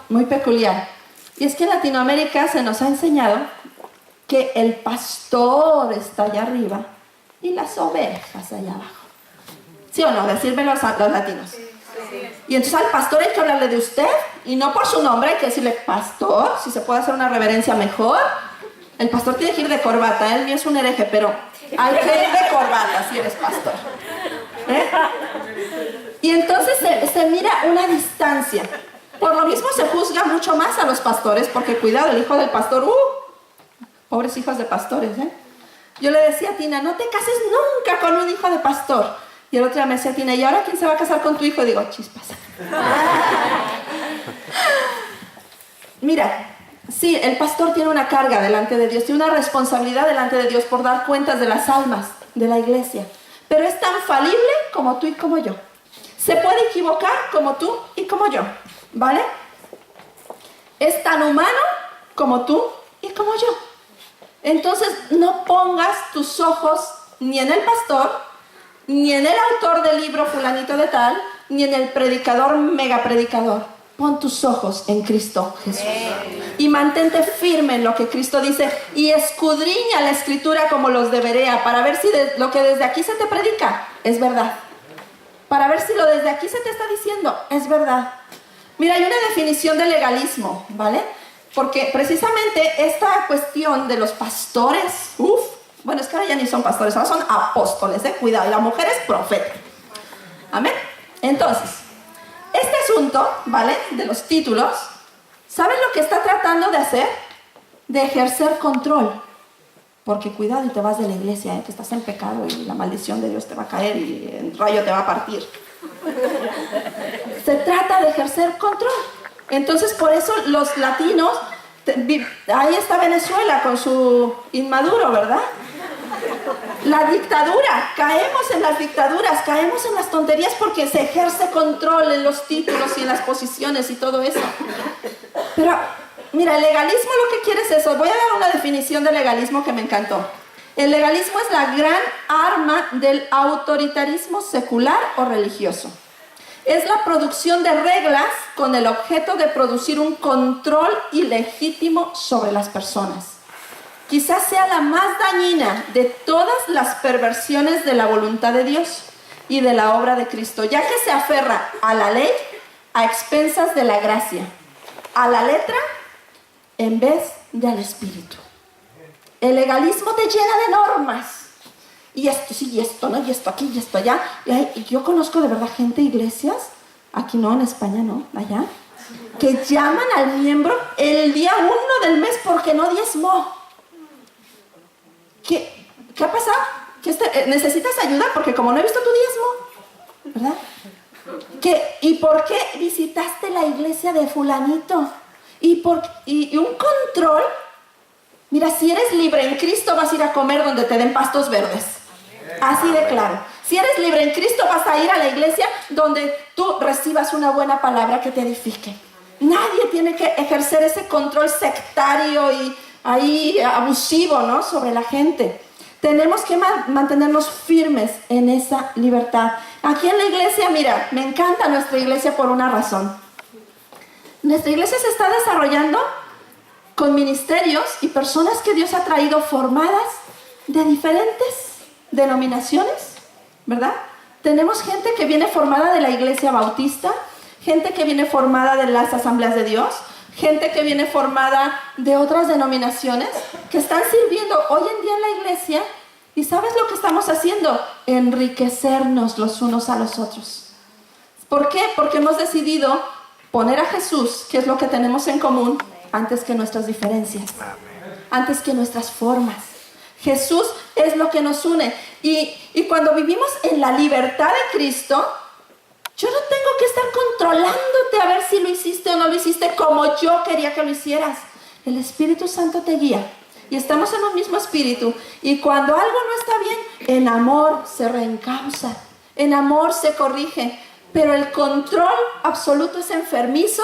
muy peculiar. Y es que en Latinoamérica se nos ha enseñado que el pastor está allá arriba y las ovejas allá abajo. ¿Sí o no? Decírmelo a los latinos. Y entonces al pastor hay que hablarle de usted y no por su nombre, hay que decirle pastor, si se puede hacer una reverencia mejor. El pastor tiene que ir de corbata, él mío es un hereje, pero hay que ir de corbata si eres pastor. Y entonces se mira una distancia. Por lo mismo se juzga mucho más a los pastores, porque cuidado, el hijo del pastor, pobres hijos de pastores, Yo le decía a Tina, no te cases nunca con un hijo de pastor. Y el otro día me decía Tina, ¿y ahora quién se va a casar con tu hijo? Y digo, chispas. Mira, sí, el pastor tiene una carga delante de Dios, tiene una responsabilidad delante de Dios por dar cuentas de las almas de la iglesia. Pero es tan falible como tú y como yo. Se puede equivocar como tú y como yo, ¿vale? Es tan humano como tú y como yo. Entonces, no pongas tus ojos ni en el pastor, ni en el autor del libro fulanito de tal, ni en el predicador, mega predicador. Pon tus ojos en Cristo Jesús. Y mantente firme en lo que Cristo dice y escudriña la escritura como los de Berea para ver si lo que desde aquí se te predica es verdad. Para ver si lo desde aquí se te está diciendo es verdad. Mira, hay una definición de legalismo, ¿vale? Porque precisamente esta cuestión de los pastores, bueno, es que ahora ya ni son pastores, ahora son apóstoles, cuidado, y la mujer es profeta. Amén. Entonces, este asunto, ¿vale? De los títulos, ¿sabes lo que está tratando de hacer? De ejercer control. Porque cuidado y te vas de la iglesia, que estás en pecado y la maldición de Dios te va a caer y el rayo te va a partir. Se trata de ejercer control. Entonces, por eso los latinos, ahí está Venezuela con su inmaduro, ¿verdad? La dictadura, caemos en las dictaduras, caemos en las tonterías porque se ejerce control en los títulos y en las posiciones y todo eso. Pero, mira, el legalismo lo que quiere es eso. Voy a dar una definición de legalismo que me encantó. El legalismo es la gran arma del autoritarismo secular o religioso. Es la producción de reglas con el objeto de producir un control ilegítimo sobre las personas. Quizás sea la más dañina de todas las perversiones de la voluntad de Dios y de la obra de Cristo, ya que se aferra a la ley a expensas de la gracia, a la letra en vez de al espíritu. El legalismo te llena de normas. Y esto sí, y esto no, y esto aquí, y esto allá. Y yo conozco de verdad gente, iglesias, aquí no, en España no, allá, que llaman al miembro el día 1 del mes porque no diezmó. ¿Qué ha pasado? ¿Necesitas ayuda? Porque como no he visto tu diezmo, ¿verdad? ¿Y por qué visitaste la iglesia de fulanito? Y un control. Mira, si eres libre en Cristo vas a ir a comer donde te den pastos verdes. Así de claro. Si eres libre en Cristo vas a ir a la iglesia donde tú recibas una buena palabra que te edifique. Nadie tiene que ejercer ese control sectario y ahí abusivo, ¿no?, sobre la gente. Tenemos que mantenernos firmes en esa libertad. Aquí en la iglesia, mira, me encanta nuestra iglesia por una razón. Nuestra iglesia se está desarrollando con ministerios y personas que Dios ha traído formadas de diferentes denominaciones, ¿verdad? Tenemos gente que viene formada de la iglesia bautista, gente que viene formada de las asambleas de Dios, gente que viene formada de otras denominaciones, que están sirviendo hoy en día en la iglesia. ¿Y sabes lo que estamos haciendo? Enriquecernos los unos a los otros. ¿Por qué? Porque hemos decidido poner a Jesús, que es lo que tenemos en común, antes que nuestras diferencias, antes que nuestras formas. Jesús es lo que nos une. Y cuando vivimos en la libertad de Cristo, yo no tengo que estar controlándote a ver si lo hiciste o no lo hiciste como yo quería que lo hicieras. El Espíritu Santo te guía. Y estamos en un mismo espíritu. Y cuando algo no está bien, en amor se reencausa, en amor se corrige. Pero el control absoluto es enfermizo,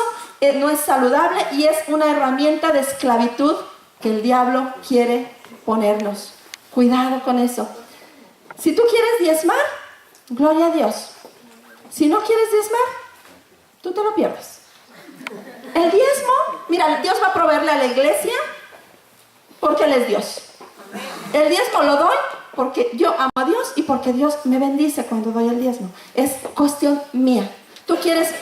no es saludable y es una herramienta de esclavitud que el diablo quiere ponernos. Cuidado con eso. Si tú quieres diezmar, gloria a Dios. Si no quieres diezmar, tú te lo pierdes. El diezmo, mira, Dios va a proveerle a la iglesia porque Él es Dios. El diezmo lo doy porque yo amo a Dios y porque Dios me bendice cuando doy el diezmo. Es cuestión mía. Tú quieres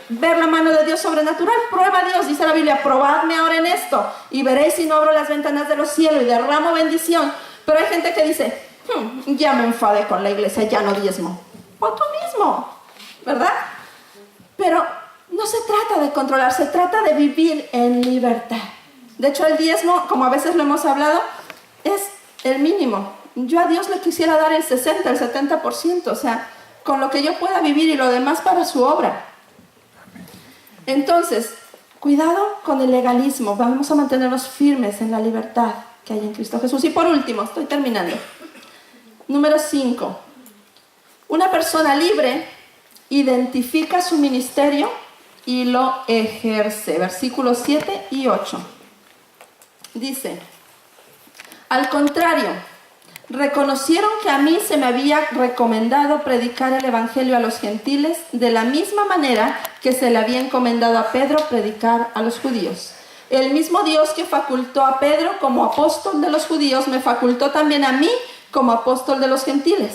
ver la mano de Dios sobrenatural, prueba a Dios. Dice la Biblia, probadme ahora en esto y veréis si no abro las ventanas de los cielos y derramo bendición. Pero hay gente que dice, ya me enfadé con la iglesia, ya no diezmo. O tú mismo, ¿verdad? Pero no se trata de controlar, se trata de vivir en libertad. De hecho, el diezmo, como a veces lo hemos hablado, es el mínimo. Yo a Dios le quisiera dar el 60, el 70%, o sea, con lo que yo pueda vivir y lo demás para su obra. Entonces, cuidado con el legalismo, vamos a mantenernos firmes en la libertad que hay en Cristo Jesús. Y por último, estoy terminando. Número 5. Una persona libre identifica su ministerio y lo ejerce. Versículos 7 y 8. Dice, al contrario, reconocieron que a mí se me había recomendado predicar el evangelio a los gentiles de la misma manera que se le había encomendado a Pedro predicar a los judíos. El mismo Dios que facultó a Pedro como apóstol de los judíos me facultó también a mí como apóstol de los gentiles.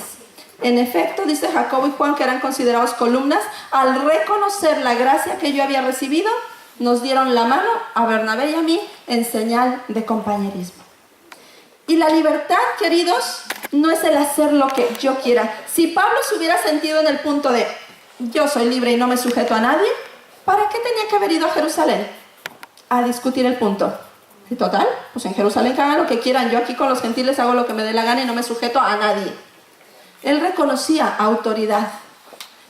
En efecto, dice Jacobo y Juan, que eran considerados columnas, al reconocer la gracia que yo había recibido, nos dieron la mano a Bernabé y a mí en señal de compañerismo. Y la libertad, queridos, no es el hacer lo que yo quiera. Si Pablo se hubiera sentido en el punto de yo soy libre y no me sujeto a nadie, ¿para qué tenía que haber ido a Jerusalén a discutir el punto? Y total, pues en Jerusalén que hagan lo que quieran, yo aquí con los gentiles hago lo que me dé la gana y no me sujeto a nadie. Él reconocía autoridad.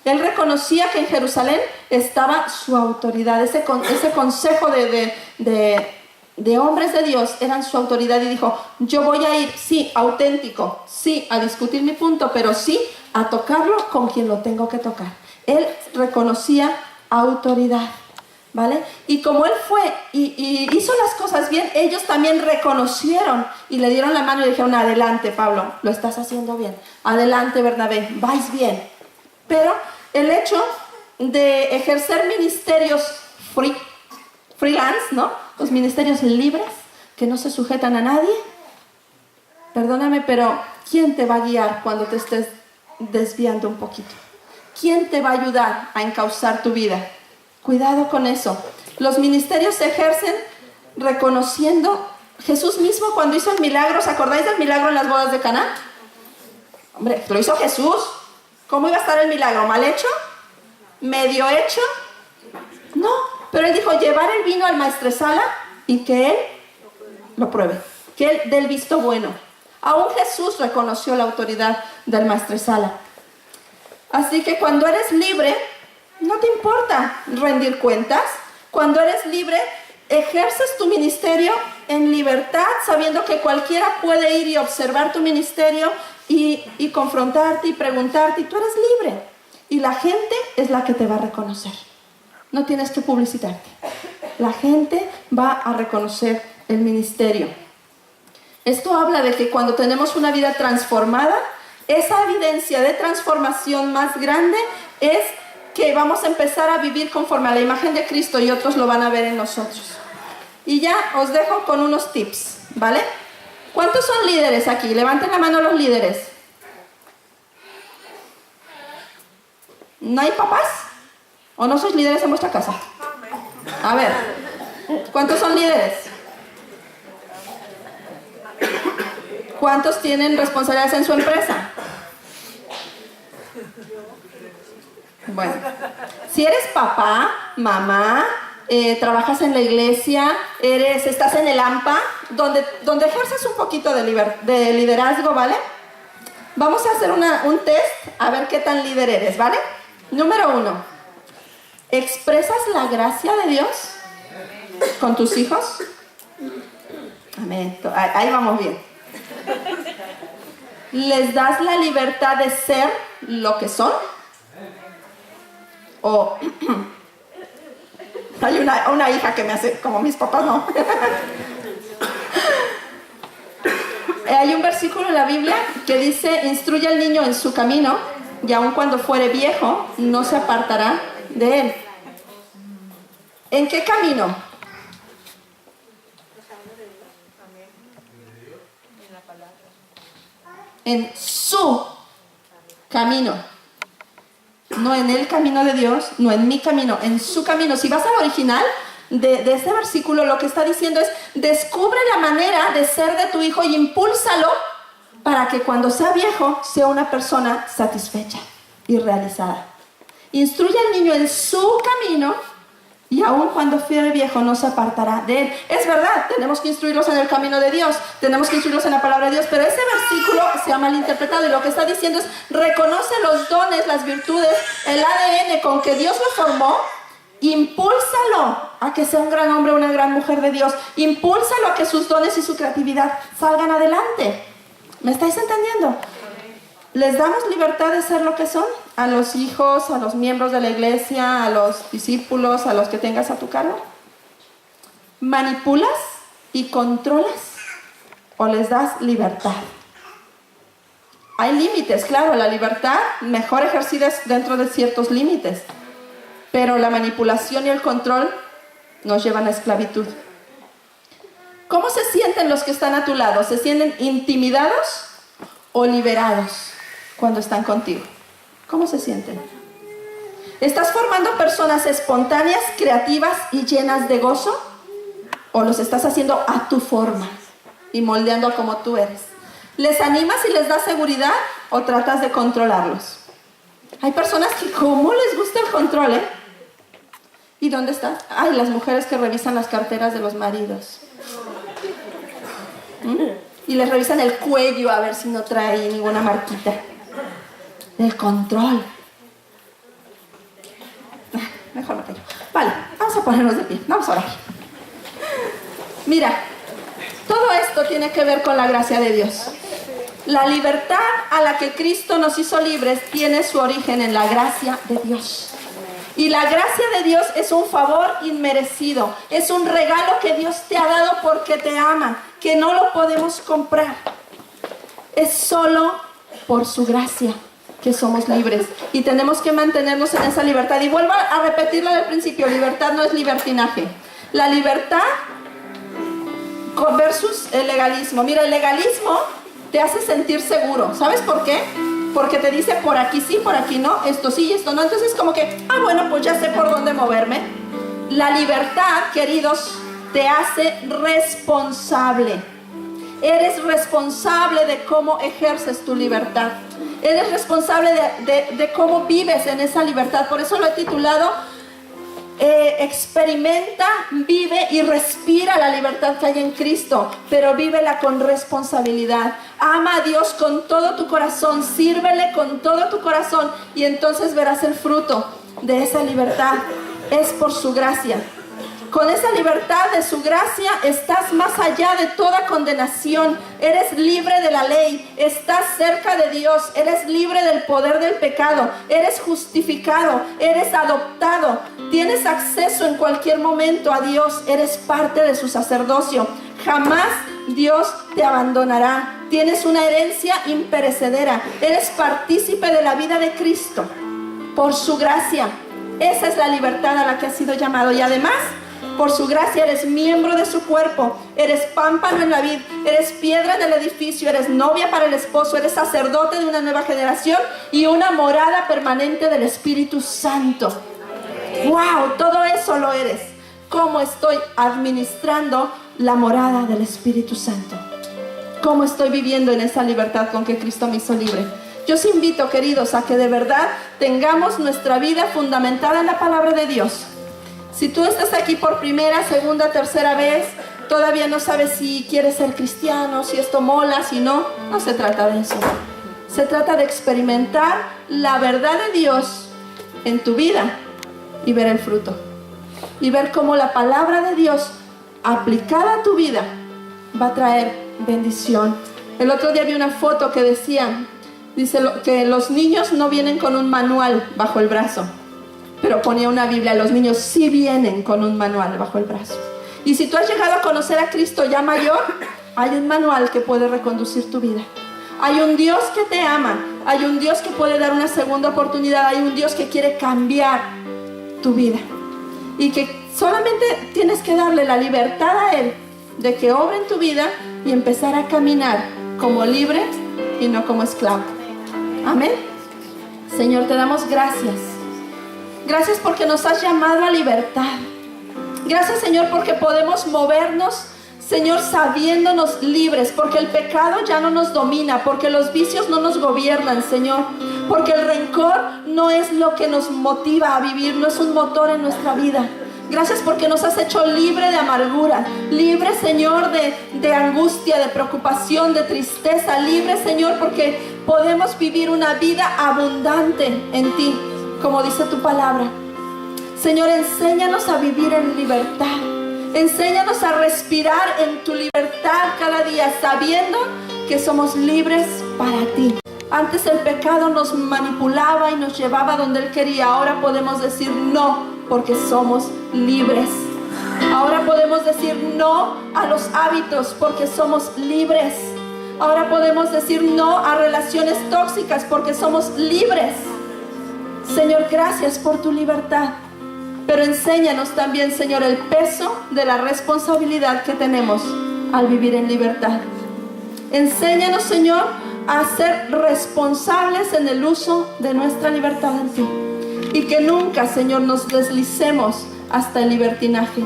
Él reconocía que en Jerusalén estaba su autoridad, ese consejo de hombres de Dios eran su autoridad y dijo, yo voy a ir, sí, auténtico, sí, a discutir mi punto, pero sí, a tocarlo con quien lo tengo que tocar. Él reconocía autoridad. ¿vale? Y como él fue y hizo las cosas bien, ellos también reconocieron y le dieron la mano y le dijeron, adelante Pablo, lo estás haciendo bien, adelante Bernabé, vais bien. Pero el hecho de ejercer ministerios freelance, ¿no? Los ministerios libres, que no se sujetan a nadie, perdóname, pero ¿quién te va a guiar cuando te estés desviando un poquito? ¿Quién te va a ayudar a encauzar tu vida? Cuidado con eso. Los ministerios se ejercen reconociendo. Jesús mismo cuando hizo el milagro, ¿os acordáis del milagro en las bodas de Caná? Hombre, lo hizo Jesús. ¿Cómo iba a estar el milagro? ¿Mal hecho? ¿Medio hecho? No, pero él dijo llevar el vino al maestresala y que él lo pruebe, que él dé el visto bueno. Aún Jesús reconoció la autoridad del maestresala. Así que cuando eres libre, no te importa rendir cuentas. Cuando eres libre, ejerces tu ministerio en libertad, sabiendo que cualquiera puede ir y observar tu ministerio y confrontarte y preguntarte, y tú eres libre. Y la gente es la que te va a reconocer. No tienes que publicitarte. La gente va a reconocer el ministerio. Esto habla de que cuando tenemos una vida transformada, esa evidencia de transformación más grande es que vamos a empezar a vivir conforme a la imagen de Cristo y otros lo van a ver en nosotros. Y ya os dejo con unos tips, ¿vale? ¿Cuántos son líderes aquí? Levanten la mano los líderes. ¿No hay papás? ¿O no sois líderes en vuestra casa? A ver, ¿cuántos son líderes? ¿Cuántos tienen responsabilidades en su empresa? Bueno, si eres papá, mamá, trabajas en la iglesia, estás en el AMPA, donde ejerces un poquito de liderazgo, ¿vale? Vamos a hacer un test a ver qué tan líder eres, ¿vale? Número 1. ¿Expresas la gracia de Dios con tus hijos? Amén. Ahí vamos bien. ¿Les das la libertad de ser lo que son? O hay una hija que me hace como mis papás, no. Hay un versículo en la Biblia que dice, instruye al niño en su camino y aun cuando fuere viejo no se apartará de él. ¿En qué camino? En su camino. No en el camino de Dios, no en mi camino, en su camino. Si vas al original de este versículo, lo que está diciendo es, descubre la manera de ser de tu hijo y impúlsalo para que cuando sea viejo sea una persona satisfecha y realizada. Instruye al niño en su camino y aun cuando fuere viejo no se apartará de él. Es verdad, tenemos que instruirlos en el camino de Dios, tenemos que instruirlos en la palabra de Dios, pero ese versículo se ha malinterpretado y lo que está diciendo es, reconoce los dones, las virtudes, el ADN con que Dios lo formó, impúlsalo a que sea un gran hombre o una gran mujer de Dios, impúlsalo a que sus dones y su creatividad salgan adelante. ¿Me estáis entendiendo? ¿Les damos libertad de ser lo que son? A los hijos, a los miembros de la iglesia, a los discípulos, a los que tengas a tu cargo. ¿Manipulas y controlas o les das libertad? Hay límites, claro, la libertad mejor ejercida es dentro de ciertos límites, pero la manipulación y el control nos llevan a esclavitud. ¿Cómo se sienten los que están a tu lado? ¿Se sienten intimidados o liberados cuando están contigo? ¿Cómo se sienten? ¿Estás formando personas espontáneas, creativas y llenas de gozo? ¿O los estás haciendo a tu forma y moldeando a como tú eres? ¿Les animas y les das seguridad o tratas de controlarlos? Hay personas que como les gusta el control, ¿eh? ¿Y dónde están? Ay, las mujeres que revisan las carteras de los maridos. Y les revisan el cuello a ver si no trae ninguna marquita. El control. Mejor me callo. Vale, vamos a ponernos de pie. Vamos a orar. Mira, todo esto tiene que ver con la gracia de Dios. La libertad a la que Cristo nos hizo libres tiene su origen en la gracia de Dios. Y la gracia de Dios es un favor inmerecido. Es un regalo que Dios te ha dado porque te ama, que no lo podemos comprar. Es solo por su gracia que somos libres. Y tenemos que mantenernos en esa libertad. Y vuelvo a repetirlo del principio. Libertad no es libertinaje. La libertad versus el legalismo. Mira, el legalismo te hace sentir seguro. ¿Sabes por qué? Porque te dice por aquí sí, por aquí no, esto sí y esto no. Entonces como que, bueno, pues ya sé por dónde moverme. La libertad, queridos, te hace responsable. Eres responsable de cómo ejerces tu libertad. Eres responsable de cómo vives en esa libertad. Por eso lo he titulado experimenta, vive y respira la libertad que hay en Cristo, pero vívela con responsabilidad. Ama a Dios con todo tu corazón, sírvele con todo tu corazón y entonces verás el fruto de esa libertad. Es por su gracia. Con esa libertad de su gracia estás más allá de toda condenación. Eres libre de la ley, estás cerca de Dios, eres libre del poder del pecado, eres justificado, eres adoptado, tienes acceso en cualquier momento a Dios, eres parte de su sacerdocio. Jamás Dios te abandonará. Tienes una herencia imperecedera, eres partícipe de la vida de Cristo por su gracia. Esa es la libertad a la que has sido llamado y además, por su gracia eres miembro de su cuerpo, eres pámpano en la vid, eres piedra en el edificio, eres novia para el esposo, eres sacerdote de una nueva generación y una morada permanente del Espíritu Santo. ¡Wow! Todo eso lo eres. ¿Cómo estoy administrando la morada del Espíritu Santo? ¿Cómo estoy viviendo en esa libertad con que Cristo me hizo libre? Yo os invito, queridos, a que de verdad tengamos nuestra vida fundamentada en la palabra de Dios. Si tú estás aquí por primera, segunda, tercera vez, todavía no sabes si quieres ser cristiano, si esto mola, si no, no se trata de eso. Se trata de experimentar la verdad de Dios en tu vida y ver el fruto. Y ver cómo la palabra de Dios aplicada a tu vida va a traer bendición. El otro día vi una foto que dice que los niños no vienen con un manual bajo el brazo. Pero ponía una Biblia, los niños sí vienen con un manual bajo el brazo. Y si tú has llegado a conocer a Cristo ya mayor, hay un manual que puede reconducir tu vida. Hay un Dios que te ama, hay un Dios que puede dar una segunda oportunidad, hay un Dios que quiere cambiar tu vida. Y que solamente tienes que darle la libertad a Él de que obre en tu vida y empezar a caminar como libre y no como esclavo. Amén. Señor, te damos gracias. Gracias porque nos has llamado a libertad. Gracias, Señor, porque podemos movernos, Señor, sabiéndonos libres, porque el pecado ya no nos domina, porque los vicios no nos gobiernan, Señor, porque el rencor no es lo que nos motiva a vivir, no es un motor en nuestra vida. Gracias porque nos has hecho libre de amargura, libre, Señor, de angustia, de preocupación, de tristeza, libre, Señor, porque podemos vivir una vida abundante en ti, como dice tu palabra. Señor, enséñanos a vivir en libertad. Enséñanos a respirar en tu libertad cada día, sabiendo que somos libres para ti. Antes el pecado nos manipulaba y nos llevaba donde Él quería. Ahora podemos decir no, porque somos libres. Ahora podemos decir no a los hábitos, porque somos libres. Ahora podemos decir no a relaciones tóxicas, porque somos libres. Señor, gracias por tu libertad. Pero enséñanos también, Señor, el peso de la responsabilidad que tenemos al vivir en libertad. Enséñanos, Señor, a ser responsables en el uso de nuestra libertad en ti. Y que nunca, Señor, nos deslicemos hasta el libertinaje.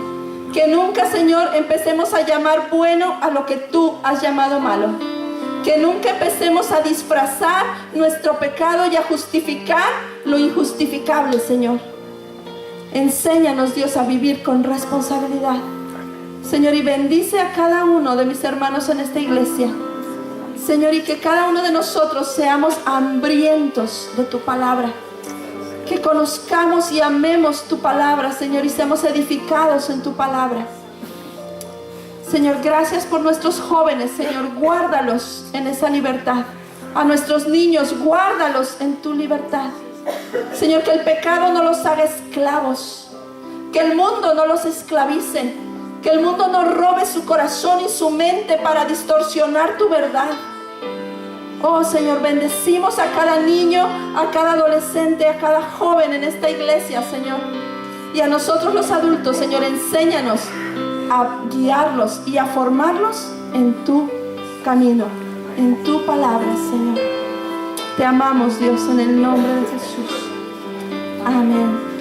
Que nunca, Señor, empecemos a llamar bueno a lo que tú has llamado malo. Que nunca empecemos a disfrazar nuestro pecado y a justificar lo injustificable, Señor. Enséñanos, Dios, a vivir con responsabilidad. Señor, y bendice a cada uno de mis hermanos en esta iglesia. Señor, y que cada uno de nosotros seamos hambrientos de tu palabra. Que conozcamos y amemos tu palabra, Señor, y seamos edificados en tu palabra. Señor, gracias por nuestros jóvenes, Señor, guárdalos en esa libertad. A nuestros niños, guárdalos en tu libertad. Señor, que el pecado no los haga esclavos, que el mundo no los esclavice, que el mundo no robe su corazón y su mente para distorsionar tu verdad. Oh Señor, bendecimos a cada niño, a cada adolescente, a cada joven en esta iglesia, Señor. Y a nosotros los adultos, Señor, enséñanos a guiarlos y a formarlos en tu camino, en tu palabra, Señor. Te amamos, Dios, en el nombre de Jesús. Amén.